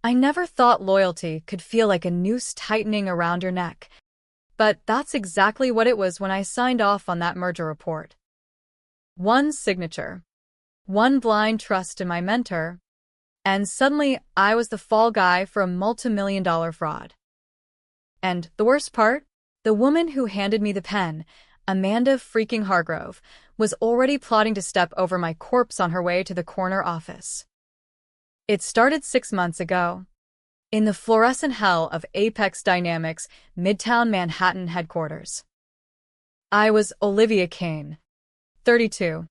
I never thought loyalty could feel like a noose tightening around your neck, but that's exactly what it was when I signed off on that merger report. One signature, one blind trust in my mentor, and suddenly I was the fall guy for a multi-million-dollar fraud. And the worst part? The woman who handed me the pen, Amanda freaking Hargrove, was already plotting to step over my corpse on her way to the corner office. It started 6 months ago, in the fluorescent hell of Apex Dynamics' Midtown Manhattan headquarters. I was Olivia Kane, 32,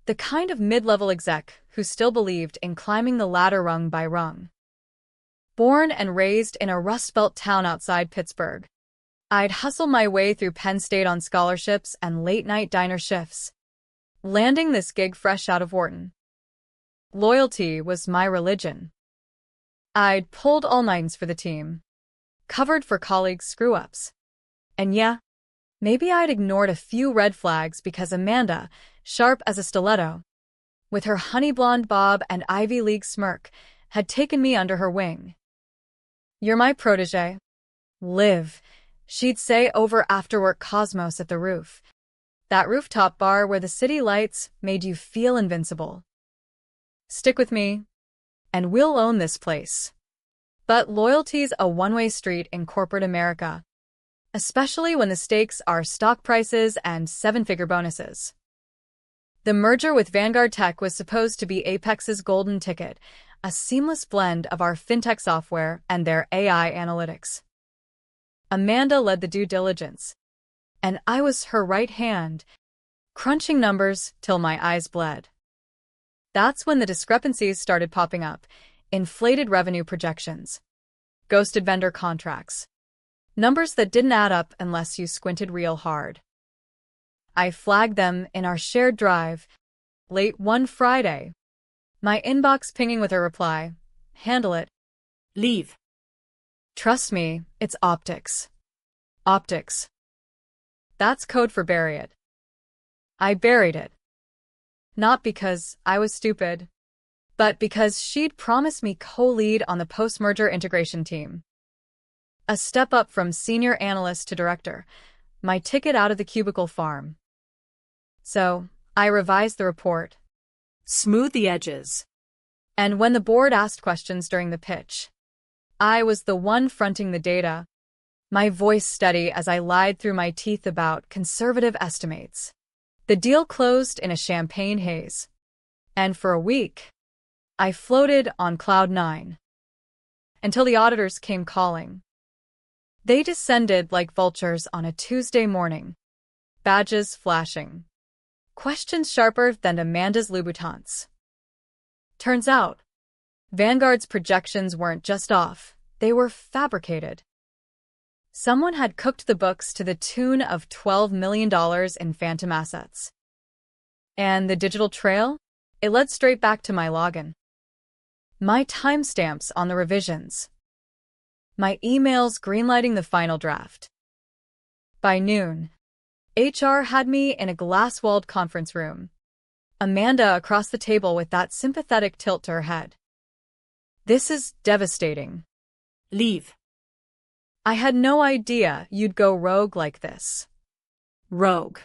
the kind of mid-level exec who still believed in climbing the ladder rung by rung. Born and raised in a Rust Belt town outside Pittsburgh, I'd hustle my way through Penn State on scholarships and late-night diner shifts, landing this gig fresh out of Wharton. Loyalty was my religion. I'd pulled all-nighters for the team, covered for colleagues' screw-ups. And yeah, maybe I'd ignored a few red flags because Amanda, sharp as a stiletto, with her honey blonde bob and Ivy League smirk, had taken me under her wing. "You're my protégé. Live," she'd say over after-work Cosmos at the roof, that rooftop bar where the city lights made you feel invincible. "Stick with me, and we'll own this place." But loyalty's a one-way street in corporate America, especially when the stakes are stock prices and seven-figure bonuses. The merger with Vanguard Tech was supposed to be Apex's golden ticket, a seamless blend of our fintech software and their AI analytics. Amanda led the due diligence, and I was her right hand, crunching numbers till my eyes bled. That's when the discrepancies started popping up: inflated revenue projections, ghosted vendor contracts, numbers that didn't add up unless you squinted real hard. I flagged them in our shared drive, late one Friday, my inbox pinging with a reply, "Handle it. Leave." Trust me, it's optics. Optics. That's code for bury it. I buried it. Not because I was stupid, but because she'd promised me co-lead on the post-merger integration team. A step up from senior analyst to director, my ticket out of the cubicle farm. So, I revised the report, smoothed the edges, and when the board asked questions during the pitch, I was the one fronting the data, my voice steady as I lied through my teeth about conservative estimates. The deal closed in a champagne haze, and for a week, I floated on cloud nine. Until the auditors came calling. They descended like vultures on a Tuesday morning, badges flashing, questions sharper than Amanda's Louboutins. Turns out, Vanguard's projections weren't just off, they were fabricated. Someone had cooked the books to the tune of $12 million in phantom assets. And the digital trail? It led straight back to my login. My timestamps on the revisions. My emails greenlighting the final draft. By noon, HR had me in a glass-walled conference room, Amanda across the table with that sympathetic tilt to her head. "This is devastating. Leave." I had no idea you'd go rogue like this. Rogue.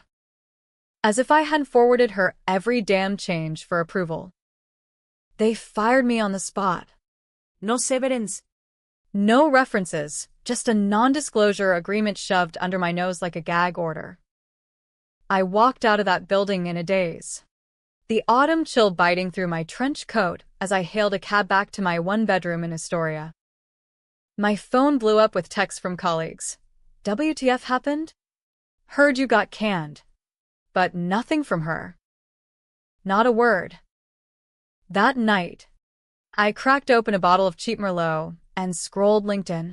As if I hadn't forwarded her every damn change for approval. They fired me on the spot. No severance. No references, just a non-disclosure agreement shoved under my nose like a gag order. I walked out of that building in a daze, the autumn chill biting through my trench coat as I hailed a cab back to my one-bedroom in Astoria. My phone blew up with texts from colleagues. "WTF happened? Heard you got canned." But nothing from her. Not a word. That night, I cracked open a bottle of cheap Merlot and scrolled LinkedIn,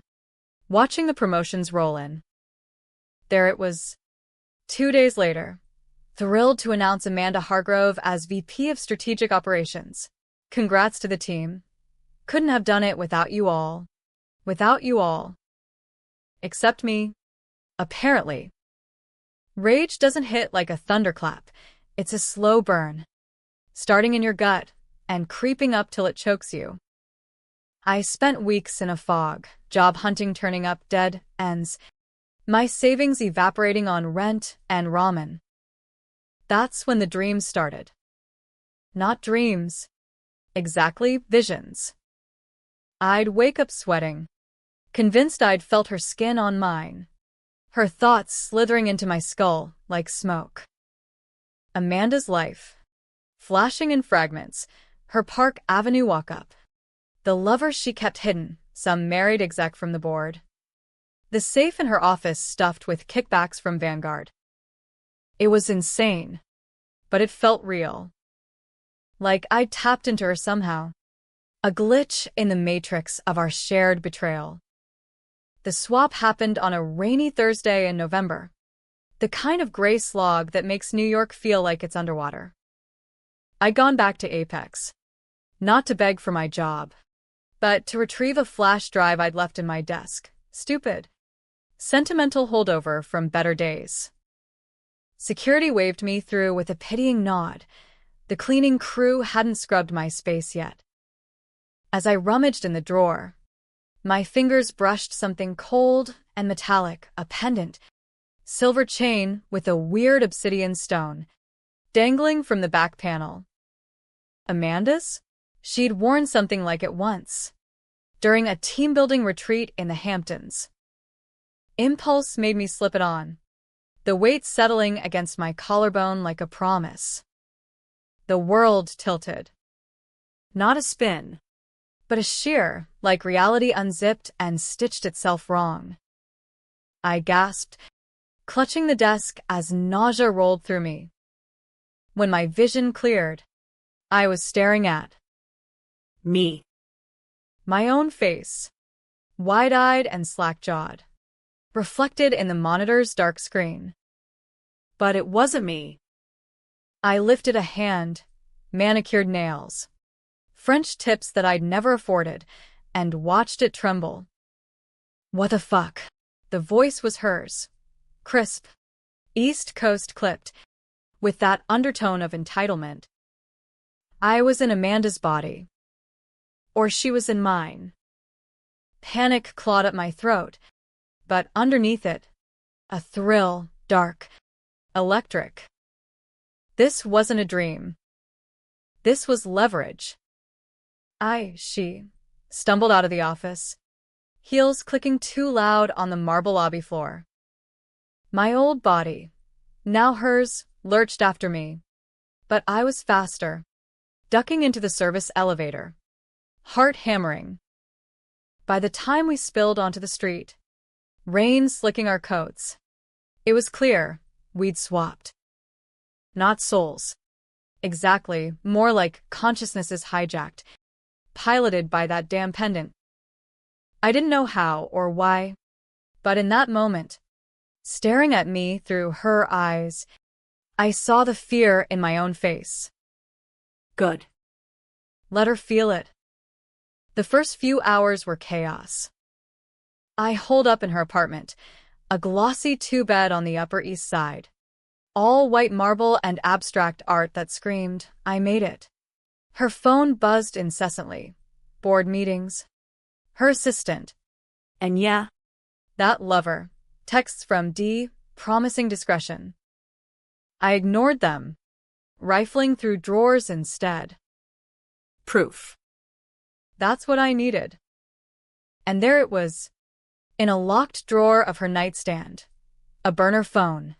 watching the promotions roll in. There it was. 2 days later, thrilled to announce Amanda Hargrove as VP of Strategic Operations. Congrats to the team. Couldn't have done it without you all. Without you all. Except me. Apparently. Rage doesn't hit like a thunderclap. It's a slow burn, starting in your gut and creeping up till it chokes you. I spent weeks in a fog, job hunting turning up dead ends, my savings evaporating on rent and ramen. That's when the dreams started. Not dreams. Exactly, visions. I'd wake up sweating, convinced I'd felt her skin on mine, her thoughts slithering into my skull like smoke. Amanda's life, flashing in fragments, her Park Avenue walk-up. The lover she kept hidden, some married exec from the board. The safe in her office stuffed with kickbacks from Vanguard. It was insane, but it felt real. Like I'd tapped into her somehow. A glitch in the matrix of our shared betrayal. The swap happened on a rainy Thursday in November. The kind of gray slog that makes New York feel like it's underwater. I'd gone back to Apex. Not to beg for my job, but to retrieve a flash drive I'd left in my desk. Stupid. Sentimental holdover from better days. Security waved me through with a pitying nod. The cleaning crew hadn't scrubbed my space yet. As I rummaged in the drawer, my fingers brushed something cold and metallic, a pendant, silver chain with a weird obsidian stone, dangling from the back panel. Amanda's? She'd worn something like it once, during a team-building retreat in the Hamptons. Impulse made me slip it on, the weight settling against my collarbone like a promise. The world tilted. Not a spin, but a shear, like reality unzipped and stitched itself wrong. I gasped, clutching the desk as nausea rolled through me. When my vision cleared, I was staring at me. My own face, wide-eyed and slack-jawed, reflected in the monitor's dark screen. But it wasn't me. I lifted a hand, manicured nails, French tips that I'd never afforded, and watched it tremble. What the fuck? The voice was hers. Crisp, East Coast clipped, with that undertone of entitlement. I was in Amanda's body. Or she was in mine. Panic clawed at my throat, but underneath it, a thrill, dark, electric. This wasn't a dream. This was leverage. She stumbled out of the office, heels clicking too loud on the marble lobby floor. My old body, now hers, lurched after me, but I was faster, ducking into the service elevator, heart hammering. By the time we spilled onto the street, rain slicking our coats, it was clear we'd swapped. Not souls. Exactly, more like consciousnesses hijacked, piloted by that damn pendant. I didn't know how or why, but in that moment, staring at me through her eyes, I saw the fear in my own face. Good. Let her feel it. The first few hours were chaos. I holed up in her apartment, a glossy two-bed on the Upper East Side. All white marble and abstract art that screamed, I made it. Her phone buzzed incessantly. Board meetings. Her assistant. And yeah, that lover. Texts from D, promising discretion. I ignored them, rifling through drawers instead. Proof. That's what I needed. And there it was, in a locked drawer of her nightstand. A burner phone.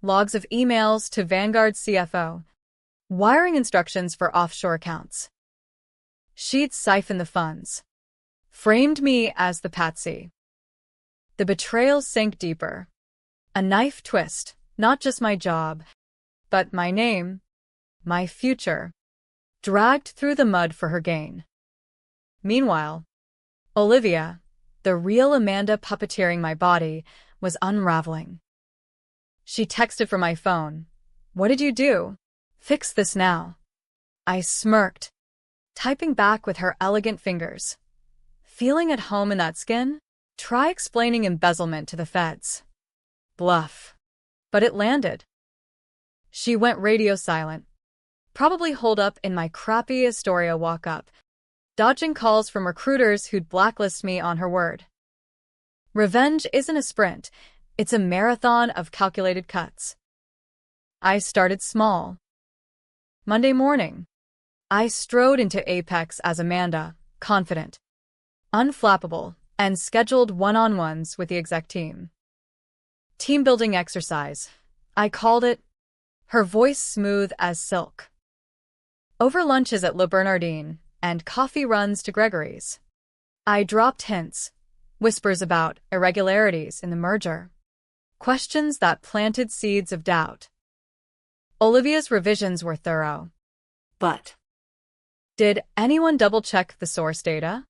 Logs of emails to Vanguard CFO. Wiring instructions for offshore accounts. She'd siphoned the funds. Framed me as the patsy. The betrayal sank deeper. A knife twist, not just my job, but my name, my future, dragged through the mud for her gain. Meanwhile, Olivia, the real Amanda puppeteering my body, was unraveling. She texted from my phone. What did you do? Fix this now. I smirked, typing back with her elegant fingers. Feeling at home in that skin? Try explaining embezzlement to the feds. Bluff. But it landed. She went radio silent. Probably holed up in my crappy Astoria walk-up, dodging calls from recruiters who'd blacklist me on her word. Revenge isn't a sprint, it's a marathon of calculated cuts. I started small. Monday morning, I strode into Apex as Amanda, confident, unflappable, and scheduled one-on-ones with the exec team. Team-building exercise, I called it, her voice smooth as silk. Over lunches at Le Bernardin and coffee runs to Gregory's, I dropped hints, whispers about irregularities in the merger, questions that planted seeds of doubt. Olivia's revisions were thorough. But did anyone double-check the source data?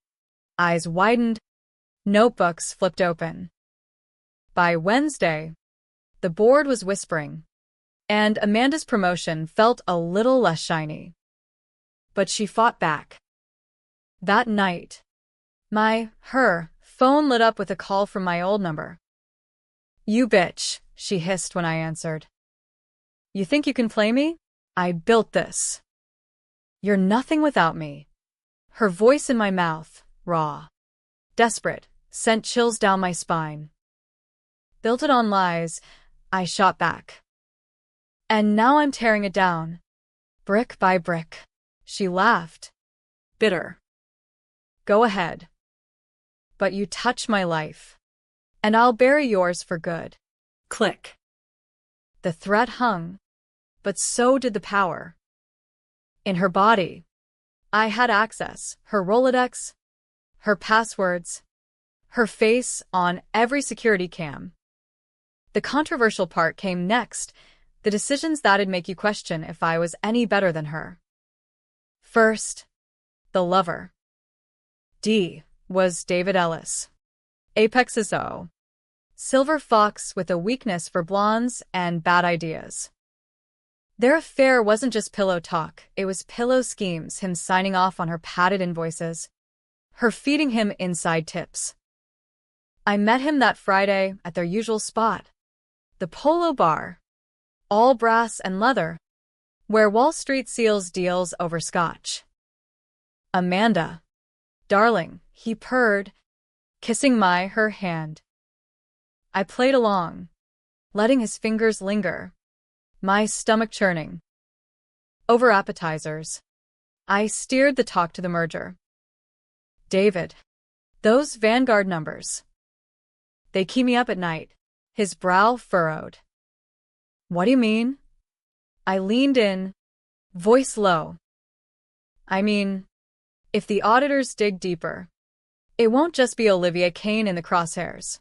Eyes widened, notebooks flipped open. By Wednesday, the board was whispering, and Amanda's promotion felt a little less shiny. But she fought back. That night, her phone lit up with a call from my old number. "You bitch," she hissed when I answered. "You think you can play me? I built this. You're nothing without me." Her voice in my mouth, raw, desperate, sent chills down my spine. Built it on lies, I shot back. And now I'm tearing it down, brick by brick. She laughed. Bitter. Go ahead. But you touch my life, and I'll bury yours for good. Click. The threat hung, but so did the power. In her body, I had access, her Rolodex, her passwords, her face on every security cam. The controversial part came next, the decisions that'd make you question if I was any better than her. First, the lover. D was David Ellis. Apex's O. Silver fox with a weakness for blondes and bad ideas. Their affair wasn't just pillow talk, it was pillow schemes, him signing off on her padded invoices, her feeding him inside tips. I met him that Friday at their usual spot, the Polo Bar, all brass and leather, where Wall Street seals deals over scotch. "Amanda, darling," he purred, kissing her hand. I played along, letting his fingers linger, my stomach churning. Over appetizers, I steered the talk to the merger. "David, those Vanguard numbers. They keep me up at night." His brow furrowed. "What do you mean?" I leaned in, voice low. "I mean, if the auditors dig deeper, it won't just be Olivia Kane in the crosshairs."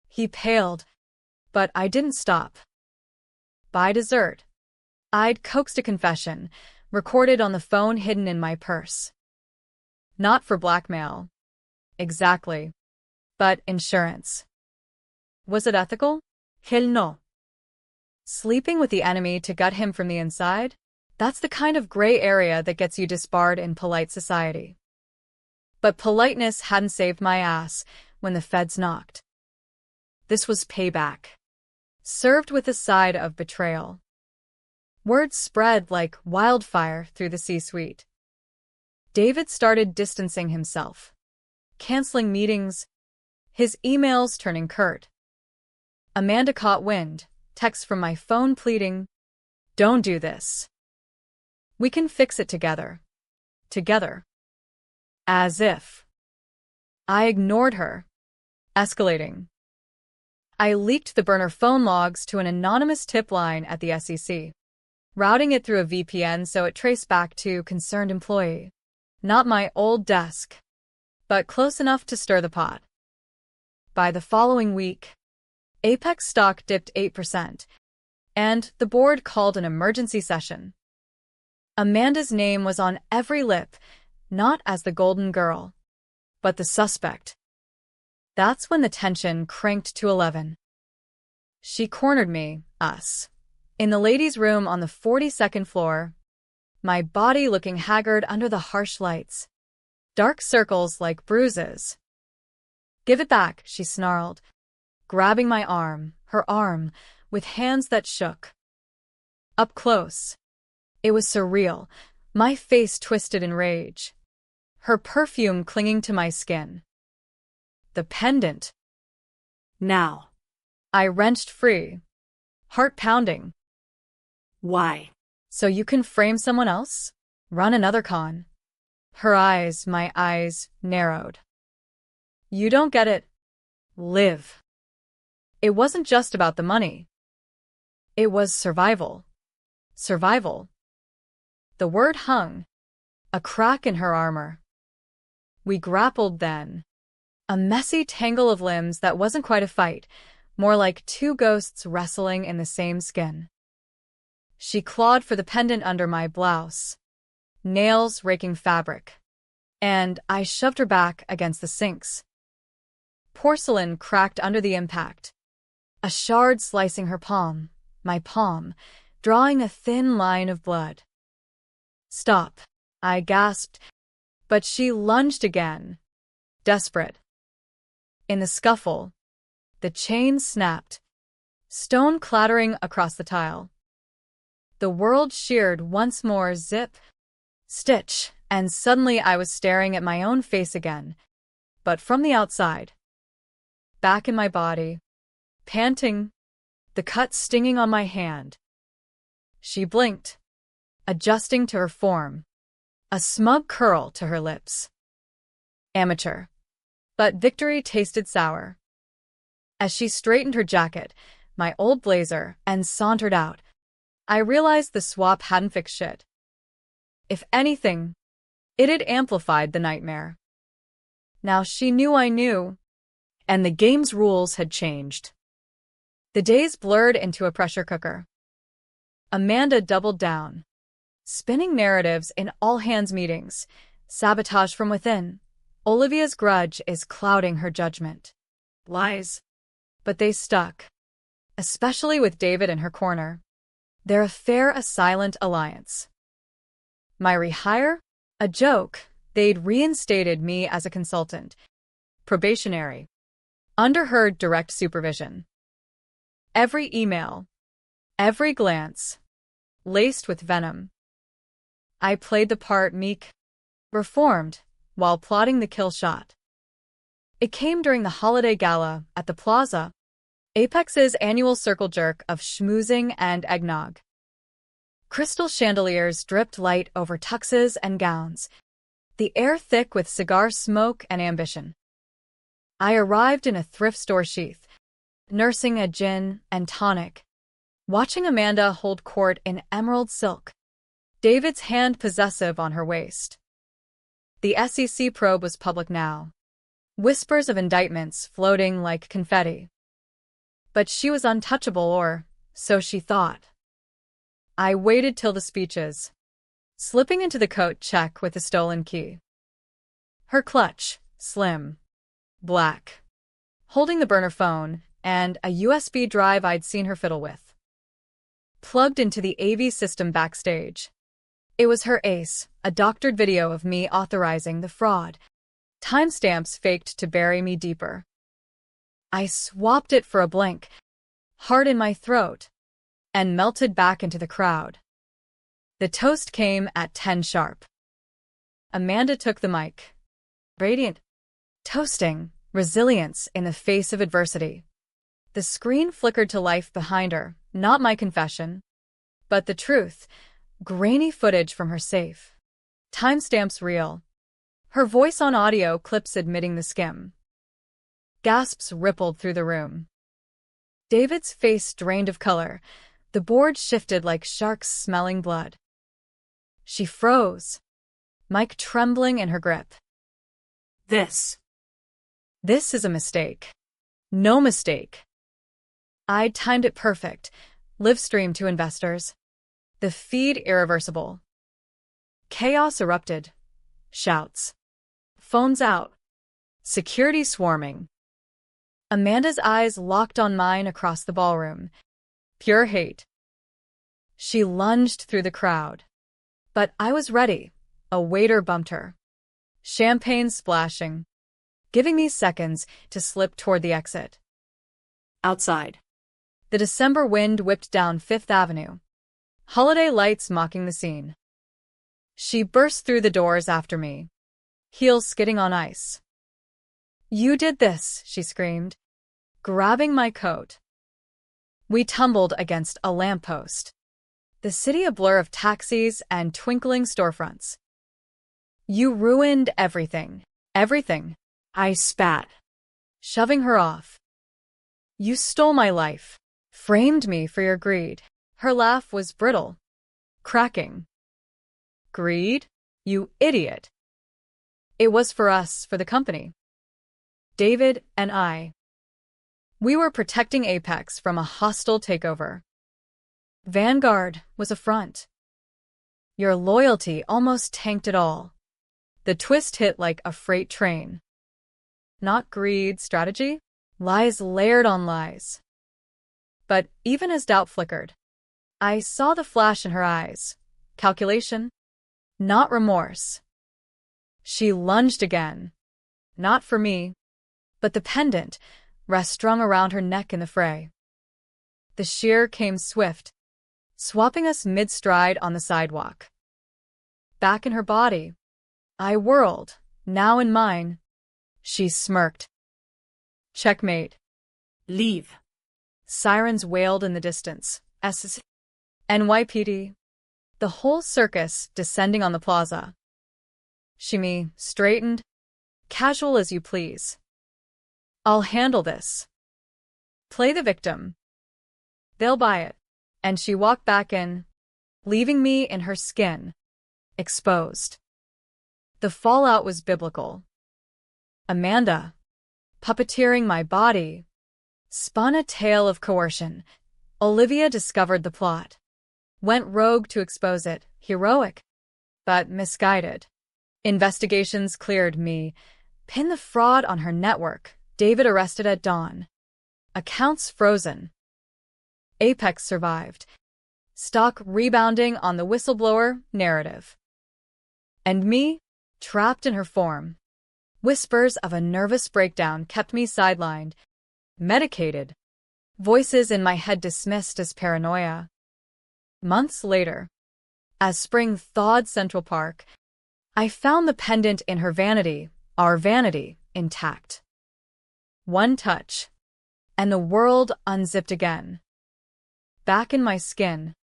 He paled, but I didn't stop. By dessert, I'd coaxed a confession, recorded on the phone hidden in my purse. Not for blackmail. Exactly. But insurance. Was it ethical? Hell no. Sleeping with the enemy to gut him from the inside? That's the kind of gray area that gets you disbarred in polite society. But politeness hadn't saved my ass when the feds knocked. This was payback, served with a side of betrayal. Word spread like wildfire through the C-suite. David started distancing himself, canceling meetings, his emails turning curt. Amanda caught wind, texts from my phone pleading, "Don't do this. We can fix it together." Together. As if. I ignored her, escalating. I leaked the burner phone logs to an anonymous tip line at the SEC, routing it through a VPN so it traced back to concerned employee. Not my old desk, but close enough to stir the pot. By the following week, Apex stock dipped 8%, and the board called an emergency session. Amanda's name was on every lip, not as the golden girl, but the suspect. That's when the tension cranked to 11. She cornered me, us, in the ladies' room on the 42nd floor, my body looking haggard under the harsh lights, dark circles like bruises. "Give it back," she snarled, grabbing my arm, her arm, with hands that shook. Up close, it was surreal, my face twisted in rage. her perfume clinging to my skin. The pendant. Now. I wrenched free, heart pounding. Why? So you can frame someone else? Run another con? Her eyes, my eyes, narrowed. You don't get it. Live. It wasn't just about the money. It was survival. Survival. The word hung, a crack in her armor. We grappled then. A messy tangle of limbs that wasn't quite a fight, more like two ghosts wrestling in the same skin. She clawed for the pendant under my blouse, nails raking fabric, and I shoved her back against the sinks. Porcelain cracked under the impact, a shard slicing her palm, my palm, drawing a thin line of blood. Stop, I gasped, but she lunged again, desperate. In the scuffle, the chain snapped, stone clattering across the tile. The world sheared once more, zip, stitch, and suddenly I was staring at my own face again, but from the outside. Back in my body, panting, the cut stinging on my hand. She blinked, adjusting to her form, a smug curl to her lips. Amateur. But victory tasted sour. As she straightened her jacket, my old blazer, and sauntered out, I realized the swap hadn't fixed shit. If anything, it had amplified the nightmare. Now she knew I knew, and the game's rules had changed. The days blurred into a pressure cooker. Amanda doubled down, spinning narratives in all-hands meetings, sabotage from within. Olivia's grudge is clouding her judgment. Lies. But they stuck, especially with David in her corner. Their affair a silent alliance. My rehire? A joke. They'd reinstated me as a consultant. Probationary. Under her direct supervision. Every email, every glance, laced with venom. I played the part meek, reformed, while plotting the kill shot. It came during the holiday gala at the Plaza, Apex's annual circle jerk of schmoozing and eggnog. Crystal chandeliers dripped light over tuxes and gowns, the air thick with cigar smoke and ambition. I arrived in a thrift store sheath, nursing a gin and tonic, watching Amanda hold court in emerald silk, David's hand possessive on her waist. The SEC probe was public now, whispers of indictments floating like confetti. But she was untouchable, or so she thought. I waited till the speeches, slipping into the coat check with the stolen key. Her clutch, slim, black, holding the burner phone and a USB drive I'd seen her fiddle with. Plugged into the AV system backstage. It was her ace, a doctored video of me authorizing the fraud, timestamps faked to bury me deeper. I swapped it for a blank, heart in my throat, and melted back into the crowd. The toast came at 10 sharp. Amanda took the mic. Radiant. Toasting, resilience in the face of adversity. The screen flickered to life behind her, not my confession, but the truth, grainy footage from her safe. Timestamps real. Her voice on audio clips admitting the skim. Gasps rippled through the room. David's face drained of color. The board shifted like sharks smelling blood. She froze, mic trembling in her grip. This is a mistake. No mistake. I'd timed it perfect. Live stream to investors. The feed irreversible. Chaos erupted. Shouts. Phones out. Security swarming. Amanda's eyes locked on mine across the ballroom. Pure hate. She lunged through the crowd. But I was ready. A waiter bumped her. Champagne splashing, giving me seconds to slip toward the exit. Outside. The December wind whipped down Fifth Avenue. Holiday lights mocking the scene. She burst through the doors after me. heels skidding on ice. "You did this," she screamed, grabbing my coat. We tumbled against a lamppost. The city a blur of taxis and twinkling storefronts. "You ruined everything. Everything," I spat, shoving her off. "You stole my life. Framed me for your greed." Her laugh was brittle, cracking. "Greed? You idiot. It was for us, for the company. David and I. We were protecting Apex from a hostile takeover. Vanguard was a front. Your loyalty almost tanked it all." The twist hit like a freight train. Not greed, strategy, lies layered on lies. But even as doubt flickered, I saw the flash in her eyes. Calculation, not remorse. She lunged again. Not for me, but the pendant rest strung around her neck in the fray. The shear came swift, swapping us mid-stride on the sidewalk. Back in her body, I whirled, now in mine. She smirked. "Checkmate." leave. Sirens wailed in the distance. NYPD. The whole circus descending on the plaza. Shimmy straightened. "Casual as you please. I'll handle this. Play the victim. They'll buy it." And she walked back in, leaving me in her skin, exposed. The fallout was biblical. Amanda, puppeteering my body, spun a tale of coercion. Olivia discovered the plot, went rogue to expose it, heroic, but misguided. Investigations cleared me, pinned the fraud on her network. David arrested at dawn. Accounts frozen. Apex survived. Stock rebounding on the whistleblower narrative. And me, trapped in her form. Whispers of a nervous breakdown kept me sidelined, medicated. Voices in my head dismissed as paranoia. Months later, as spring thawed Central Park, I found the pendant in her vanity, our vanity, intact. One touch, and the world unzipped again. Back in my skin,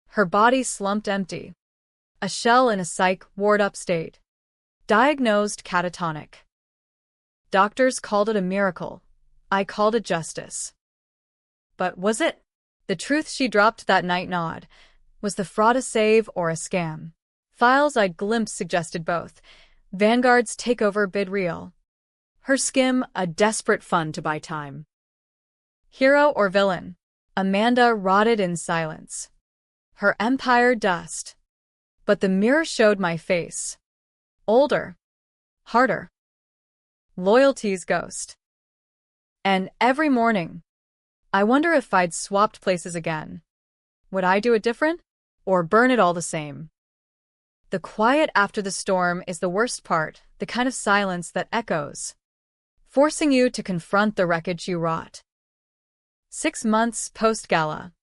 her body slumped empty, a shell in a psych ward upstate. Diagnosed catatonic. Doctors called it a miracle. I called it justice. But was it? The truth she dropped that night gnawed. Was the fraud a save or a scam? Files I'd glimpsed suggested both. Vanguard's takeover bid real. Her skim a desperate fund to buy time. Hero or villain? Amanda rotted in silence. Her empire dust. But the mirror showed my face. Older. Harder. Loyalty's ghost. And every morning, I wonder if I'd swapped places again. Would I do it different? Or burn it all the same? The quiet after the storm is the worst part, the kind of silence that echoes, forcing you to confront the wreckage you wrought. 6 months post-gala,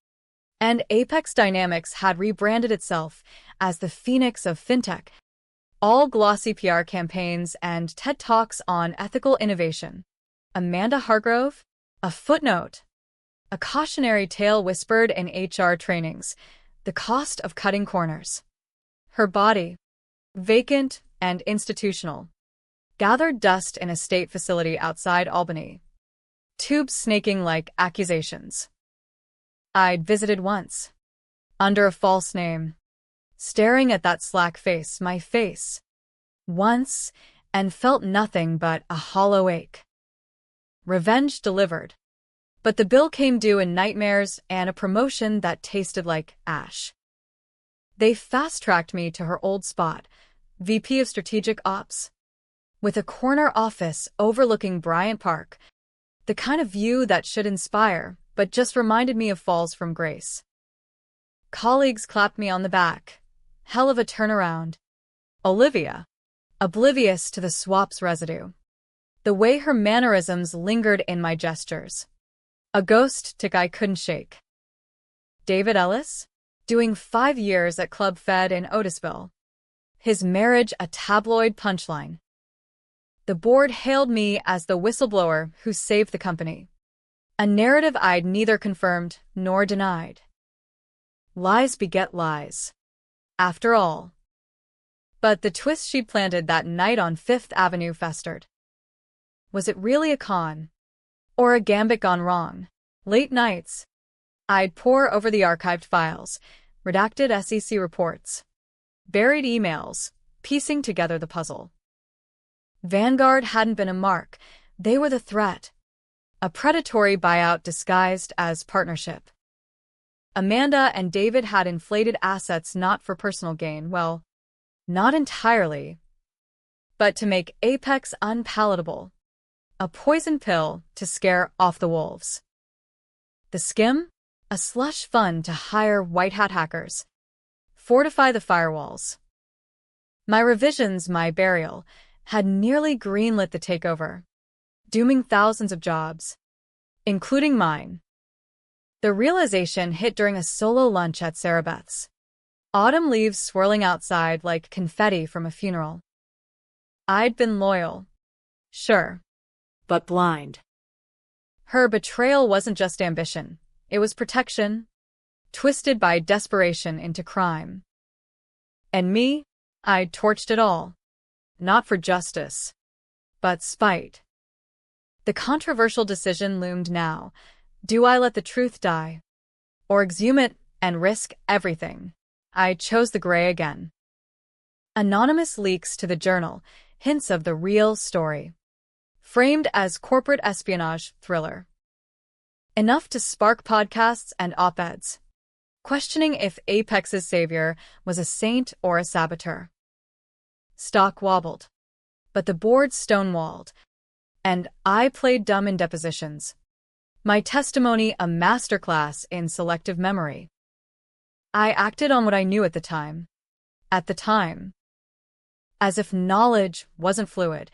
and Apex Dynamics had rebranded itself as the Phoenix of FinTech. All glossy PR campaigns and TED Talks on ethical innovation. Amanda Hargrove? A footnote. A cautionary tale whispered in HR trainings. The cost of cutting corners. Her body, vacant and institutional, gathered dust in a state facility outside Albany. Tubes snaking like accusations. I'd visited once, under a false name, staring at that slack face, my face, once, and felt nothing but a hollow ache. Revenge delivered. But the bill came due in nightmares and a promotion that tasted like ash. They fast-tracked me to her old spot, VP of Strategic Ops, with a corner office overlooking Bryant Park, the kind of view that should inspire, but just reminded me of falls from grace. Colleagues clapped me on the back. Hell of a turnaround. Olivia, oblivious to the swap's residue. The way her mannerisms lingered in my gestures. A ghost tick I couldn't shake. David Ellis, doing 5 years at Club Fed in Otisville. His marriage a tabloid punchline. The board hailed me as the whistleblower who saved the company. A narrative I'd neither confirmed nor denied. Lies beget lies, after all. But the twist she'd planted that night on Fifth Avenue festered. Was it really a con? Or a gambit gone wrong? Late nights, I'd pore over the archived files, redacted SEC reports, buried emails, piecing together the puzzle. Vanguard hadn't been a mark, they were the threat. A predatory buyout disguised as partnership. Amanda and David had inflated assets not for personal gain, well, not entirely, but to make Apex unpalatable. A poison pill to scare off the wolves. The Skim? A slush fund to hire white hat hackers. Fortify the firewalls. My revisions, my burial, had nearly greenlit the takeover, dooming thousands of jobs, including mine. The realization hit during a solo lunch at Sarah Beth's. Autumn leaves swirling outside like confetti from a funeral. I'd been loyal. Sure. But blind. Her betrayal wasn't just ambition. It was protection, twisted by desperation into crime. And me, I'd torched it all. Not for justice, but spite. The controversial decision loomed now. Do I let the truth die? Or exhume it and risk everything? I chose the gray again. Anonymous leaks to the journal, hints of the real story. Framed as corporate espionage thriller. Enough to spark podcasts and op-eds, questioning if Apex's savior was a saint or a saboteur. Stock wobbled, but the board stonewalled, and I played dumb in depositions. My testimony a masterclass in selective memory. I acted on what I knew at the time. At the time. As if knowledge wasn't fluid.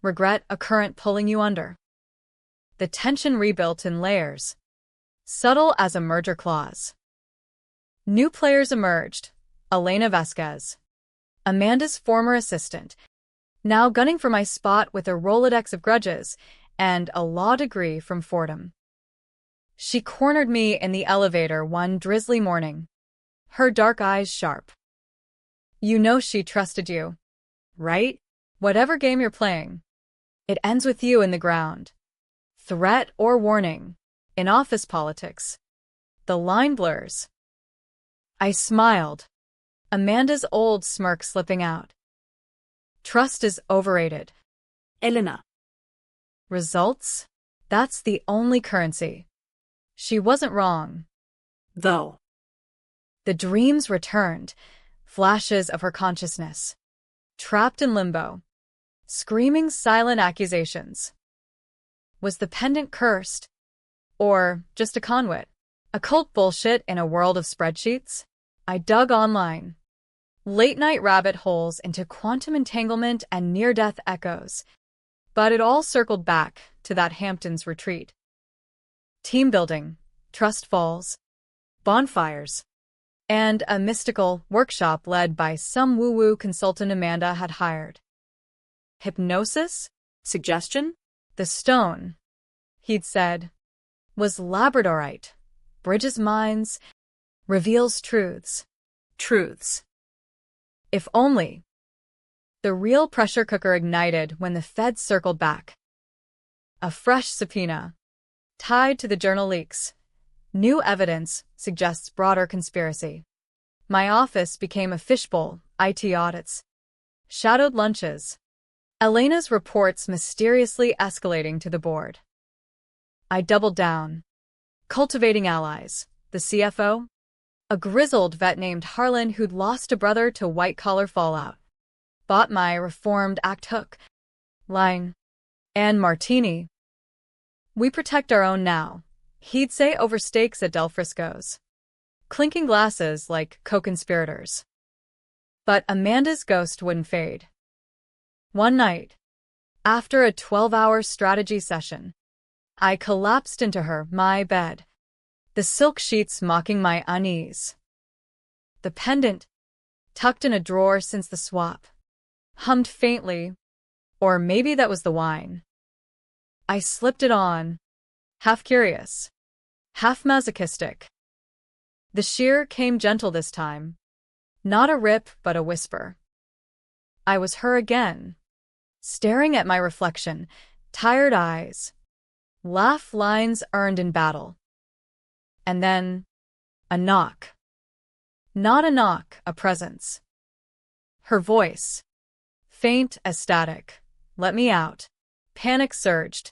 Regret a current pulling you under. The tension rebuilt in layers. Subtle as a merger clause. New players emerged. Elena Vasquez. Amanda's former assistant. Now gunning for my spot with a Rolodex of grudges and a law degree from Fordham. She cornered me in the elevator one drizzly morning. Her dark eyes sharp. You know she trusted you, right? Whatever game you're playing. It ends with you in the ground. Threat or warning. In office politics. The line blurs. I smiled. Amanda's old smirk slipping out. Trust is overrated. Elena. Results? That's the only currency. She wasn't wrong. Though. The dreams returned, flashes of her consciousness. Trapped in limbo. Screaming silent accusations. Was the pendant cursed? Or just a conduit? Occult bullshit in a world of spreadsheets? I dug online. Late-night rabbit holes into quantum entanglement and near-death echoes. But it all circled back to that Hamptons retreat. Team building, trust falls, bonfires, and a mystical workshop led by some woo-woo consultant Amanda had hired. Hypnosis? Suggestion? The stone, he'd said, was labradorite, bridges minds, reveals truths. Truths. If only. The real pressure cooker ignited when the feds circled back. A fresh subpoena, tied to the journal leaks. New evidence suggests broader conspiracy. My office became a fishbowl, IT audits, shadowed lunches. Elena's reports mysteriously escalating to the board. I doubled down. Cultivating allies. The CFO? A grizzled vet named Harlan who'd lost a brother to white-collar fallout. Bought my reformed act hook, line, and martini. We protect our own now, he'd say over steaks at Del Frisco's. Clinking glasses like co-conspirators. But Amanda's ghost wouldn't fade. One night, after a 12-hour strategy session, I collapsed into my bed, the silk sheets mocking my unease. The pendant, tucked in a drawer since the swap, hummed faintly, Or maybe that was the wine. I slipped it on, half curious, half masochistic. The sheer came gentle this time. Not a rip, but a whisper. I was her again, staring at my reflection, tired eyes, laugh lines earned in battle. And then, a knock. Not a knock, a presence. Her voice, faint as static. Let me out. Panic surged.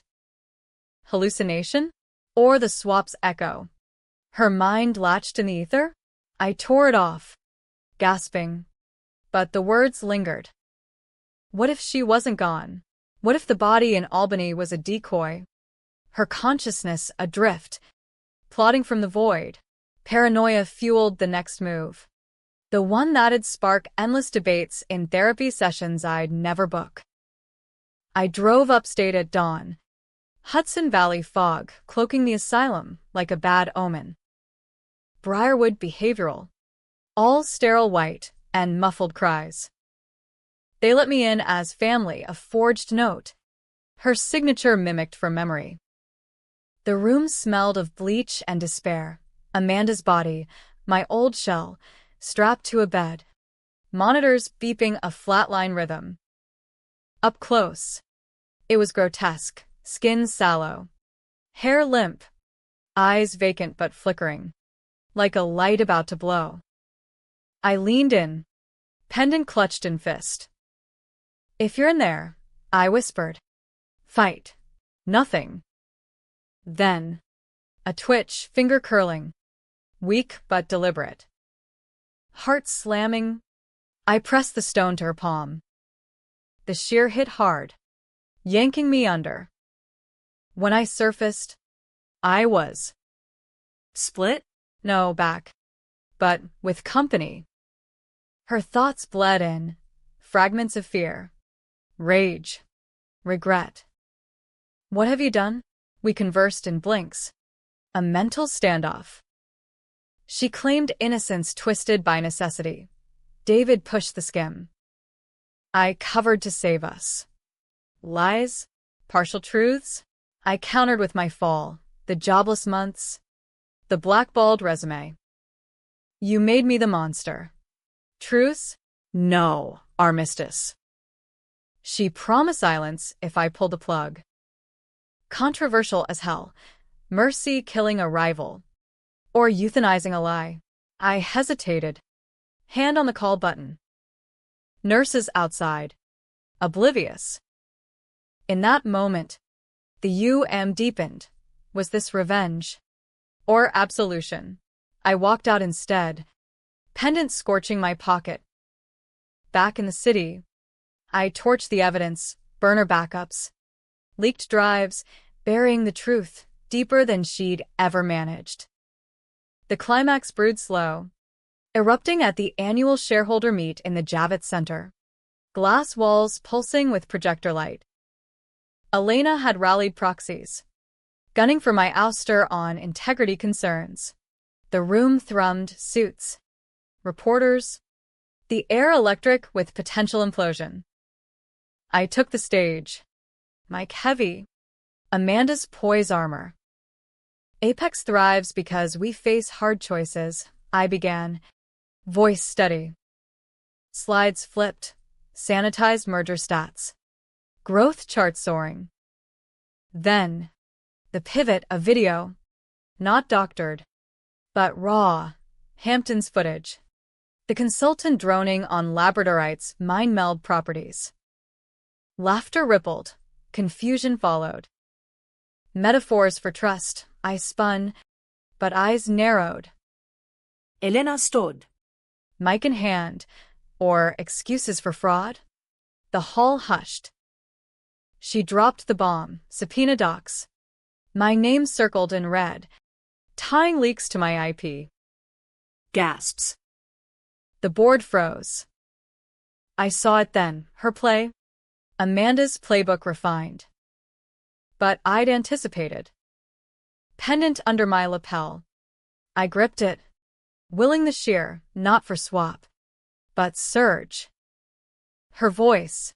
Hallucination? Or the swap's echo? Her mind latched in the ether? I tore it off, gasping. But the words lingered. What if she wasn't gone? What if the body in Albany was a decoy? Her consciousness adrift, plotting from the void. Paranoia fueled the next move. The one that'd spark endless debates in therapy sessions I'd never book. I drove upstate at dawn. Hudson Valley fog cloaking the asylum like a bad omen. Briarwood Behavioral. All sterile white and muffled cries. They let me in as family, a forged note. Her signature mimicked from memory. The room smelled of bleach and despair. Amanda's body, my old shell, strapped to a bed. Monitors beeping a flatline rhythm. Up close. It was grotesque, skin sallow. Hair limp. Eyes vacant but flickering. Like a light about to blow. I leaned in, pendant clutched in fist. If you're in there, I whispered. Fight. Nothing. Then, a twitch, finger curling. Weak but deliberate. Heart slamming, I pressed the stone to her palm. The shear hit hard, yanking me under. When I surfaced, I was Split? no, back, but with company. Her thoughts bled in, fragments of fear, rage, regret. What have you done? We conversed in blinks. A mental standoff. She claimed innocence twisted by necessity. David pushed the skim. I covered to save us. Lies? Partial truths? I countered with my fall, the jobless months, the blackballed resume. You made me the monster. Truths? No, armistice. She promised silence if I pulled the plug. Controversial as hell. Mercy killing a rival. Or euthanizing a lie. I hesitated. Hand on the call button. Nurses outside. Oblivious. In that moment, the deepened. Was this revenge? Or absolution? I walked out instead, pendant scorching my pocket. Back in the city, I torched the evidence, burner backups, leaked drives, burying the truth deeper than she'd ever managed. The climax brewed slow, erupting at the annual shareholder meet in the Javits Center. Glass walls pulsing with projector light. Elena had rallied proxies, gunning for my ouster on integrity concerns. The room thrummed suits, reporters, the air electric with potential implosion. I took the stage, mic heavy, Amanda's poise armor. Apex thrives because we face hard choices, I began, voice steady. Slides flipped, sanitized merger stats. Growth chart soaring. Then, the pivot of video. Not doctored, but raw, Hampton's footage. The consultant droning on Labradorites' mind meld properties. Laughter rippled, confusion followed. Metaphors for trust, I spun, but eyes narrowed. Elena stood. Mic in hand, or excuses for fraud? The hall hushed. She dropped the bomb, subpoena docs. My name circled in red, tying leaks to my IP. Gasps. The board froze. I saw it then, her play. Amanda's playbook refined. But I'd anticipated. Pendant under my lapel. I gripped it, willing the shear, not for swap, but surge. Her voice,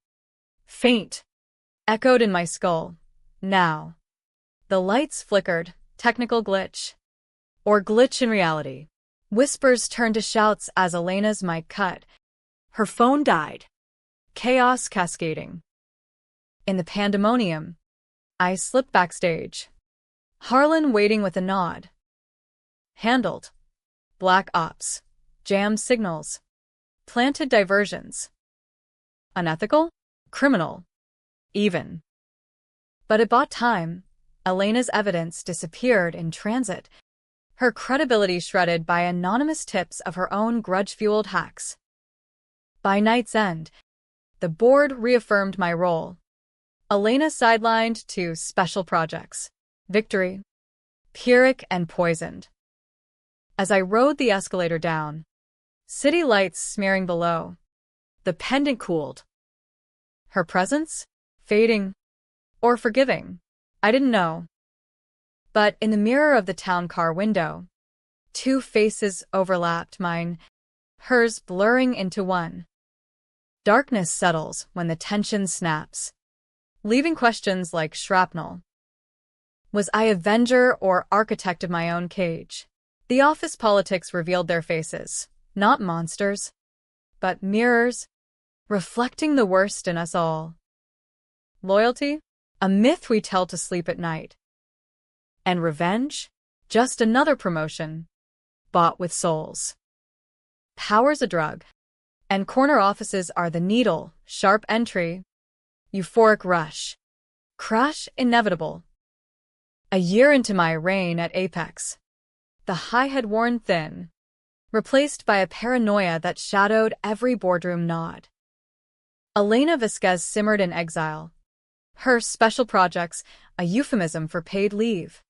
faint, echoed in my skull. Now. The lights flickered, technical glitch. Or glitch in reality. Whispers turned to shouts as Elena's mic cut. Her phone died. Chaos cascading. In the pandemonium, I slipped backstage. Harlan waiting with a nod. Handled. Black ops. Jammed signals. Planted diversions. Unethical? Criminal. Even. But it bought time. Elena's evidence disappeared in transit, her credibility shredded by anonymous tips of her own grudge-fueled hacks. By night's end, the board reaffirmed my role. Elena sidelined to special projects. Victory. Pyrrhic and poisoned. As I rode the escalator down, city lights smearing below, the pendant cooled. Her presence? Fading. Or forgiving. I didn't know. But in the mirror of the town car window, two faces overlapped, mine, hers blurring into one. Darkness settles when the tension snaps, leaving questions like shrapnel. Was I avenger or architect of my own cage? The office politics revealed their faces, not monsters, but mirrors, reflecting the worst in us all. Loyalty? A myth we tell to sleep at night. And revenge? Just another promotion, bought with souls. Power's a drug, and corner offices are the needle, sharp entry, euphoric rush, crash inevitable. A year into my reign at Apex, the high had worn thin, replaced by a paranoia that shadowed every boardroom nod. Elena Vasquez simmered in exile. Her special projects, a euphemism for paid leave.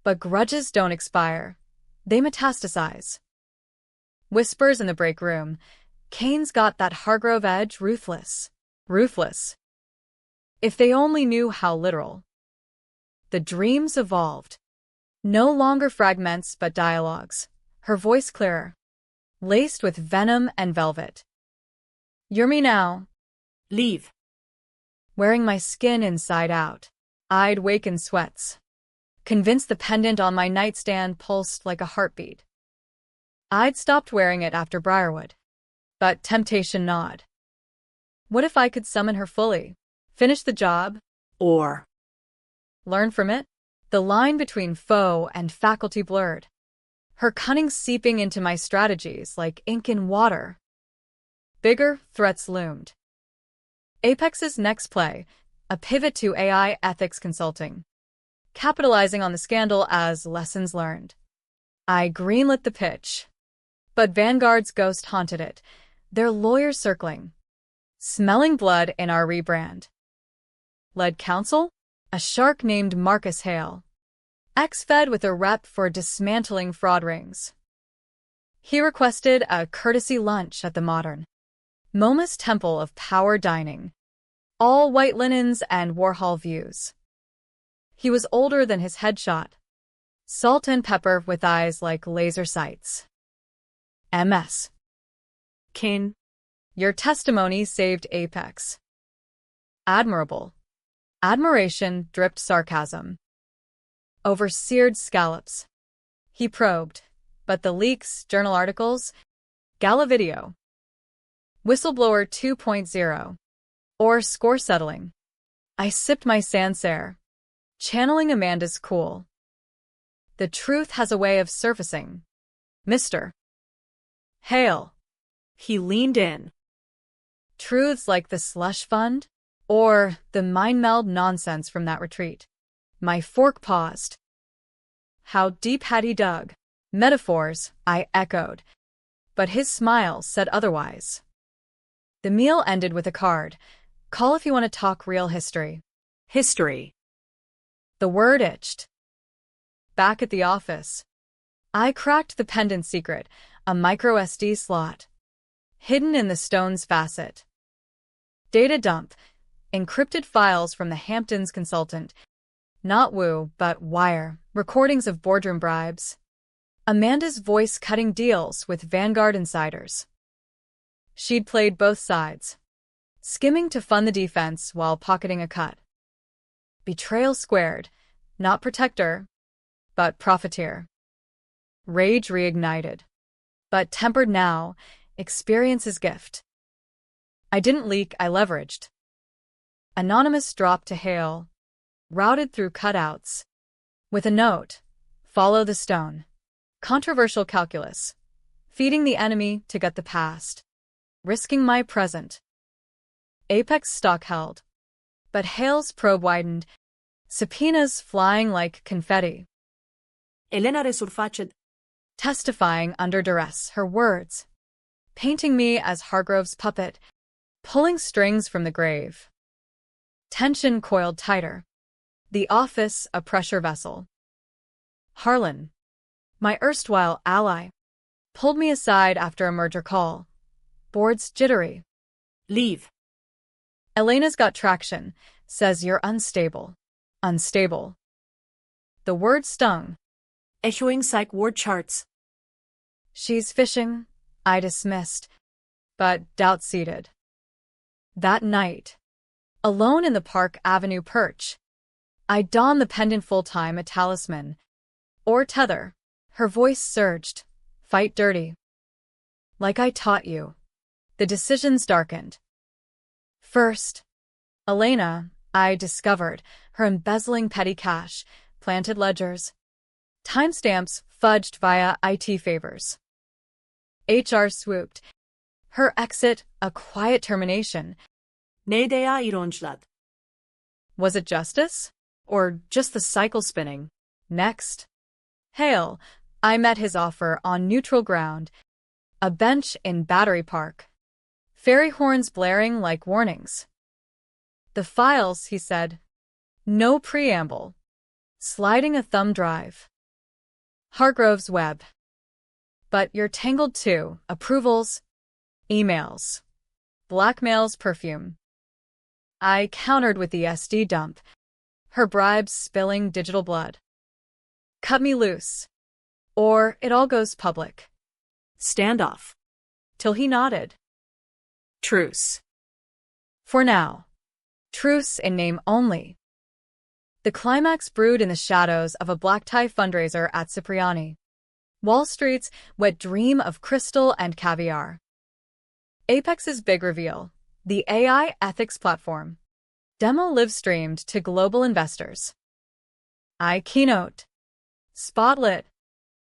But grudges don't expire. They metastasize. Whispers in the break room. Kane's got that Hargrove edge, ruthless. Ruthless. If they only knew how literal. The dreams evolved. No longer fragments but dialogues. Her voice clearer. Laced with venom and velvet. You're me now. Leave. Wearing my skin inside out, I'd wake in sweats. Convinced the pendant on my nightstand pulsed like a heartbeat. I'd stopped wearing it after Briarwood. But temptation gnawed. What if I could summon her fully? Finish the job? Or learn from it? The line between foe and faculty blurred. Her cunning seeping into my strategies like ink in water. Bigger threats loomed. Apex's next play, a pivot to AI ethics consulting, capitalizing on the scandal as lessons learned. I greenlit the pitch, but Vanguard's ghost haunted it, their lawyers circling, smelling blood in our rebrand. Led counsel? A shark named Marcus Hale, ex-Fed with a rep for dismantling fraud rings. He requested a courtesy lunch at the modern Moma's Temple of Power Dining. All white linens and Warhol views. He was older than his headshot. Salt and pepper with eyes like laser sights. MS. Kane. Your testimony saved Apex. Admirable. Admiration dripped sarcasm. Over seared scallops. He probed, but the leaks, journal articles, gala video. Whistleblower 2.0. Or score settling. I sipped my Sancerre, channeling Amanda's cool. The truth has a way of surfacing. Mr. Hale. He leaned in. Truths like the slush fund? Or the mind meld nonsense from that retreat. My fork paused. How deep had he dug? Metaphors, I echoed. But his smile said otherwise. The meal ended with a card. Call if you want to talk real history. History. The word itched. Back at the office, I cracked the pendant secret, a micro SD slot, hidden in the stone's facet. Data dump, encrypted files from the Hamptons consultant, not Woo, but Wire, recordings of boardroom bribes. Amanda's voice cutting deals with Vanguard insiders. She'd played both sides, skimming to fund the defense while pocketing a cut. Betrayal squared, not protector, but profiteer. Rage reignited, but tempered now, experience's gift. I didn't leak, I leveraged. Anonymous dropped to Hale, routed through cutouts. With a note, follow the stone. Controversial calculus. Feeding the enemy to get the past. Risking my present. Apex stock held. But Hale's probe widened, subpoenas flying like confetti. Elena resurfaced. Testifying under duress, her words. Painting me as Hargrove's puppet, pulling strings from the grave. Tension coiled tighter. The office a pressure vessel. Harlan, my erstwhile ally, pulled me aside after a merger call. Board's jittery. Leave. Elena's got traction, says you're unstable. Unstable. The word stung. Echoing psych ward charts. She's fishing, I dismissed, but doubt-seated. That night, alone in the Park Avenue perch, I donned the pendant full-time a talisman. Or tether. Her voice surged. Fight dirty. Like I taught you. The decisions darkened. First, Elena, I discovered, her embezzling petty cash, planted ledgers. Timestamps fudged via IT favors. HR swooped. Her exit, a quiet termination. 내 대야 이론주다. Was it justice? Or just the cycle spinning? Next. Hale, I met his offer on neutral ground. A bench in Battery Park. Fairy horns blaring like warnings. The files, he said. No preamble. Sliding a thumb drive. Hargrove's web. But you're tangled too. Approvals. Emails. Blackmail's perfume. I countered with the SD dump. Her bribes spilling digital blood. Cut me loose. Or it all goes public. Standoff. Till he nodded. Truce. For now. Truce in name only. The climax brewed in the shadows of a black-tie fundraiser at Cipriani. Wall Street's wet dream of crystal and caviar. Apex's big reveal. The AI ethics platform. Demo live-streamed to global investors. I keynote. Spotlit.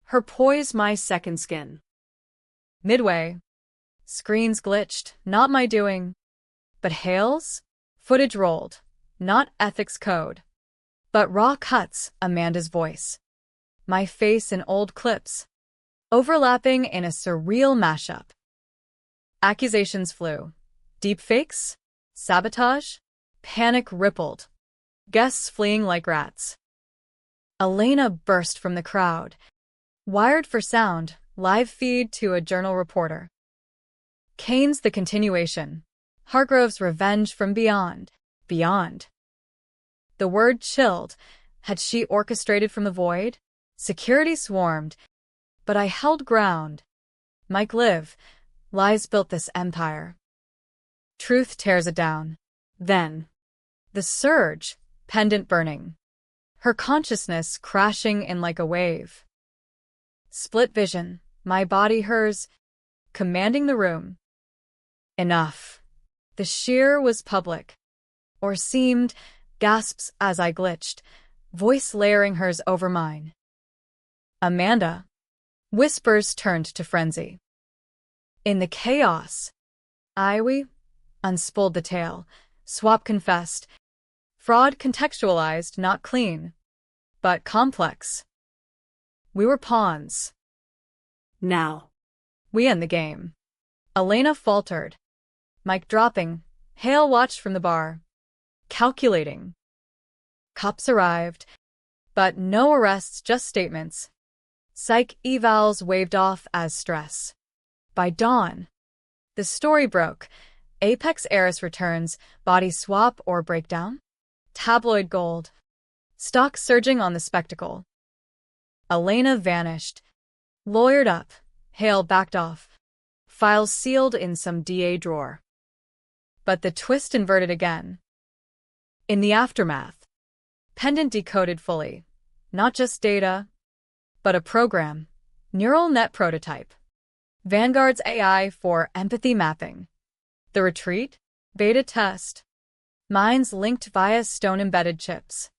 Her poise my second skin. Midway. Screens glitched, not my doing. But Hale's? Footage rolled. Not ethics code. But raw cuts, Amanda's voice. My face in old clips. Overlapping in a surreal mashup. Accusations flew. Deepfakes? Sabotage? Panic rippled. Guests fleeing like rats. Elena burst from the crowd. Wired for sound, live feed to a journal reporter. Kane's the continuation. Hargrove's revenge from beyond. Beyond. The word chilled. Had she orchestrated from the void? Security swarmed. But I held ground. Mike live. Lies built this empire. Truth tears it down. Then. The surge, pendant burning. Her consciousness crashing in like a wave. Split vision, my body hers, commanding the room. Enough. The sheer was public. Or seemed, gasps as I glitched, voice layering hers over mine. Amanda. Whispers turned to frenzy. In the chaos. We unspooled the tale. Swap confessed. Fraud contextualized, not clean. But complex. We were pawns. Now. We end the game. Elena faltered. Mic dropping. Hale watched from the bar. Calculating. Cops arrived. But no arrests, just statements. Psych evals waved off as stress. By dawn. The story broke. Apex heiress returns, body swap or breakdown? Tabloid gold. Stock surging on the spectacle. Elena vanished. Lawyered up. Hale backed off. Files sealed in some DA drawer. But the twist inverted again. In the aftermath. Pendant decoded fully. Not just data, but a program. Neural net prototype. Vanguard's AI for empathy mapping. The retreat? Beta test. Minds linked via stone-embedded chips.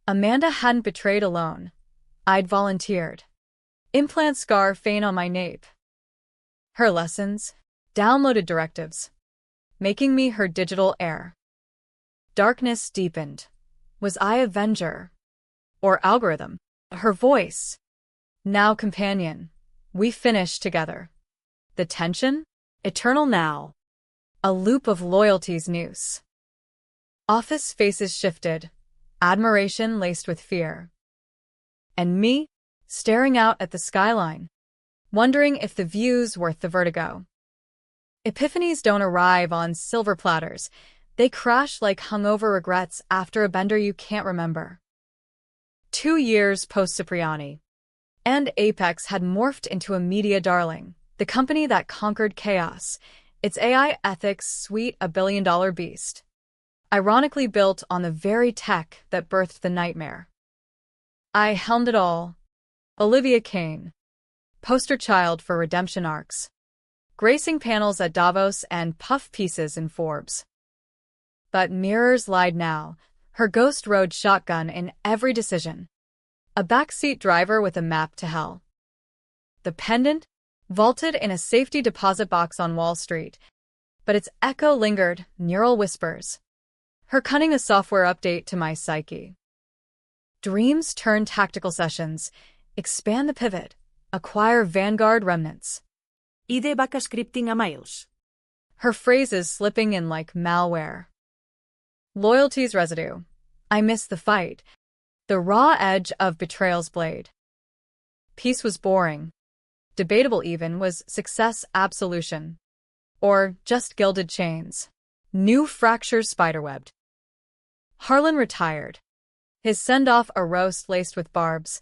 Amanda hadn't betrayed alone. I'd volunteered. Implant scar faint on my nape. Her lessons? Downloaded directives. Making me her digital heir. Darkness deepened. Was I avenger? Or algorithm? Her voice. Now companion. We finished together. The tension? Eternal now. A loop of loyalty's noose. Office faces shifted, admiration laced with fear. And me, staring out at the skyline, wondering if the view's worth the vertigo. Epiphanies don't arrive on silver platters. They crash like hungover regrets after a bender you can't remember. 2 years post-Cipriani. And Apex had morphed into a media darling, the company that conquered chaos, its AI ethics suite a billion-dollar beast. Ironically built on the very tech that birthed the nightmare. I helmed it all. Olivia Kane. Poster child for redemption arcs. Gracing panels at Davos and puff pieces in Forbes. But mirrors lied now, her ghost rode shotgun in every decision. A backseat driver with a map to hell. The pendant? Vaulted in a safety deposit box on Wall Street. But its echo lingered, neural whispers. Her cunning a software update to my psyche. Dreams turn tactical sessions. Expand the pivot. Acquire Vanguard remnants. Ide baka scripting a miles. Her phrases slipping in like malware. Loyalty's residue. I miss the fight. The raw edge of betrayal's blade. Peace was boring. Debatable even was success absolution. Or just gilded chains. New fractures spiderwebbed. Harlan retired. His send-off a roast laced with barbs.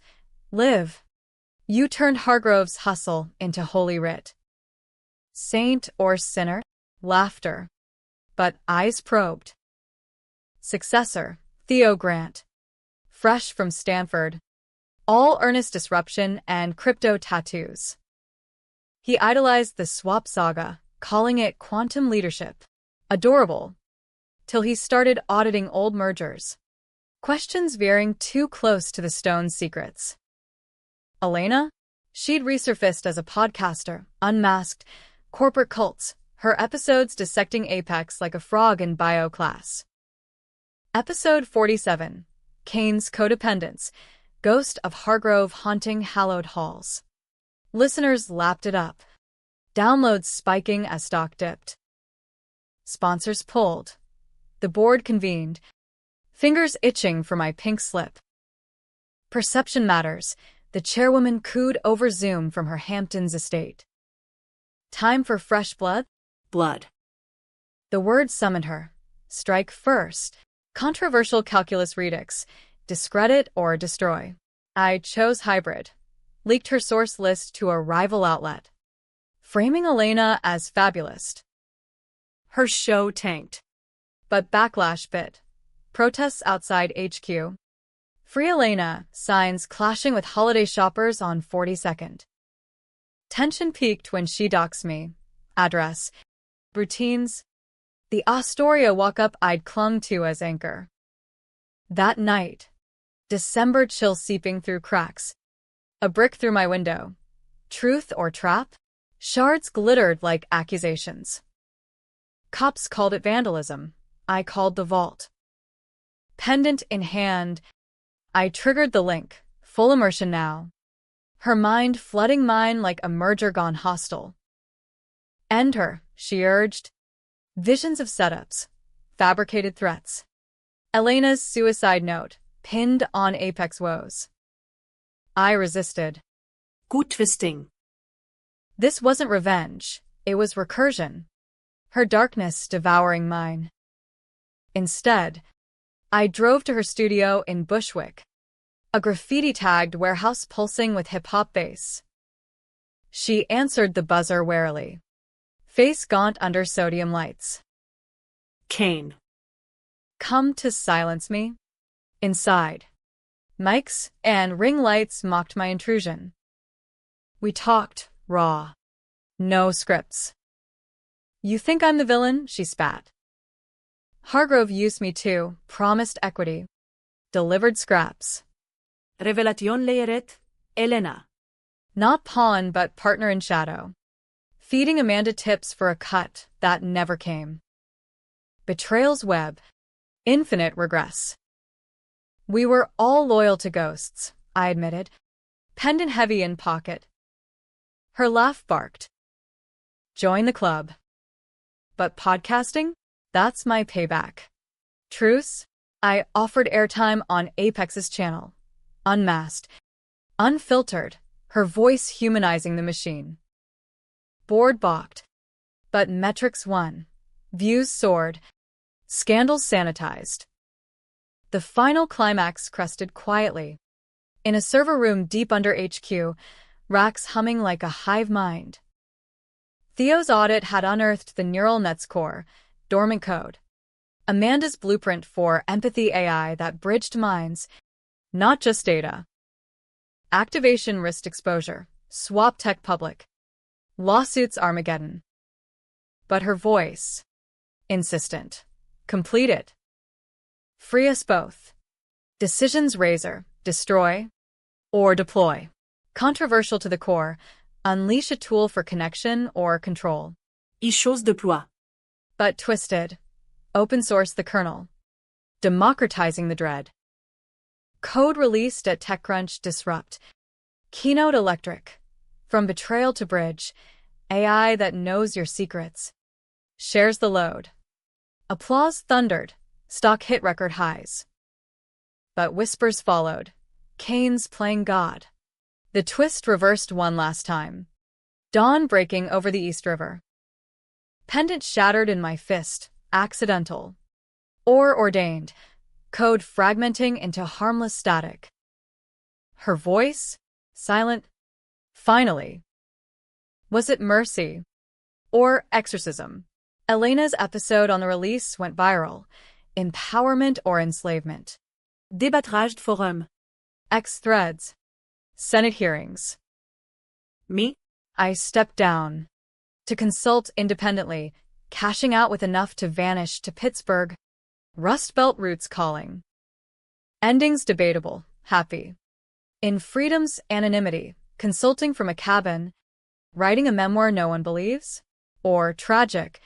Live. You turned Hargrove's hustle into holy writ. Saint or sinner? Laughter. But eyes probed. Successor, Theo Grant. Fresh from Stanford. All earnest disruption and crypto tattoos. He idolized the swap saga, calling it quantum leadership. Adorable. Till he started auditing old mergers. Questions veering too close to the stone's secrets. Elena? She'd resurfaced as a podcaster, unmasked, corporate cults, her episodes dissecting Apex like a frog in bio class. Episode 47. Kane's Codependence, Ghost of Hargrove Haunting Hallowed Halls. Listeners lapped it up. Downloads spiking as stock dipped. Sponsors pulled. The board convened. Fingers itching for my pink slip. Perception matters. The chairwoman cooed over Zoom from her Hamptons estate. Time for fresh blood? Blood. The word summoned her. Strike first. Controversial calculus redux. Discredit or destroy. I chose hybrid. Leaked her source list to a rival outlet. Framing Elena as fabulist. Her show tanked. But backlash bit. Protests outside HQ. Free Elena, signs clashing with holiday shoppers on 42nd. Tension peaked when she doxed me. Address. Routines. The Astoria walk-up I'd clung to as anchor. That night. December chill seeping through cracks. A brick through my window. Truth or trap? Shards glittered like accusations. Cops called it vandalism. I called the vault. Pendant in hand, I triggered the link, full immersion now. Her mind flooding mine like a merger gone hostile. End her, she urged. Visions of setups, fabricated threats. Elena's suicide note, pinned on Apex woes. I resisted. Gut twisting. This wasn't revenge, it was recursion. Her darkness devouring mine. Instead, I drove to her studio in Bushwick, a graffiti-tagged warehouse pulsing with hip-hop bass. She answered the buzzer warily, face gaunt under sodium lights. Kane. Come to silence me? Inside, mics and ring lights mocked my intrusion. We talked, raw. No scripts. You think I'm the villain? She spat. Hargrove used me too, promised equity. Delivered scraps. Revelación leeret, Elena. Not pawn, but partner in shadow. Feeding Amanda tips for a cut that never came. Betrayals web. Infinite regress. We were all loyal to ghosts, I admitted. Pendant heavy in pocket. Her laugh barked. Join the club. But podcasting? That's my payback. Truce? I offered airtime on Apex's channel. Unmasked. Unfiltered. Her voice humanizing the machine. Board balked. But metrics won. Views soared. Scandals sanitized. The final climax crested quietly. In a server room deep under HQ, racks humming like a hive mind. Theo's audit had unearthed the neural net's core, dormant code. Amanda's blueprint for empathy AI that bridged minds, not just data. Activation risked exposure, swap tech public. Lawsuits Armageddon. But her voice, insistent. Complete it. Free us both. Decisions razor, destroy, or deploy. Controversial to the core, unleash a tool for connection or control. Chose deploie. But twisted. Open source the kernel. Democratizing the dread. Code released at TechCrunch disrupt. Keynote electric. From betrayal to bridge. AI that knows your secrets. Shares the load. Applause thundered. Stock hit record highs. But whispers followed. Kane's playing God. The twist reversed one last time. Dawn breaking over the East River. Pendant shattered in my fist. Accidental. Or ordained. Code fragmenting into harmless static. Her voice? Silent. Finally. Was it mercy? Or exorcism? Elena's episode on the release went viral. Empowerment or enslavement? Débattrage de forum. X threads. Senate hearings. Me? I stepped down. To consult independently, cashing out with enough to vanish to Pittsburgh. Rust Belt roots calling. Endings debatable, happy. In freedom's anonymity, consulting from a cabin. Writing a memoir no one believes? Or tragic,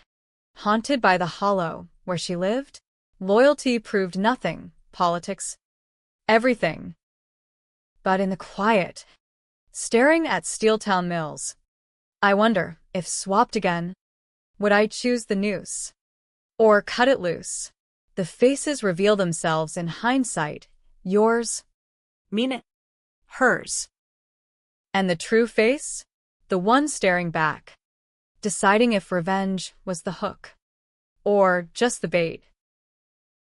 haunted by the hollow where she lived? Loyalty proved nothing, politics, everything. But in the quiet, staring at Steeltown Mills, I wonder, if swapped again, would I choose the noose? Or cut it loose? The faces reveal themselves in hindsight, yours, Mine. Hers. and the true face? The one staring back, deciding if revenge was the hook, or just the bait.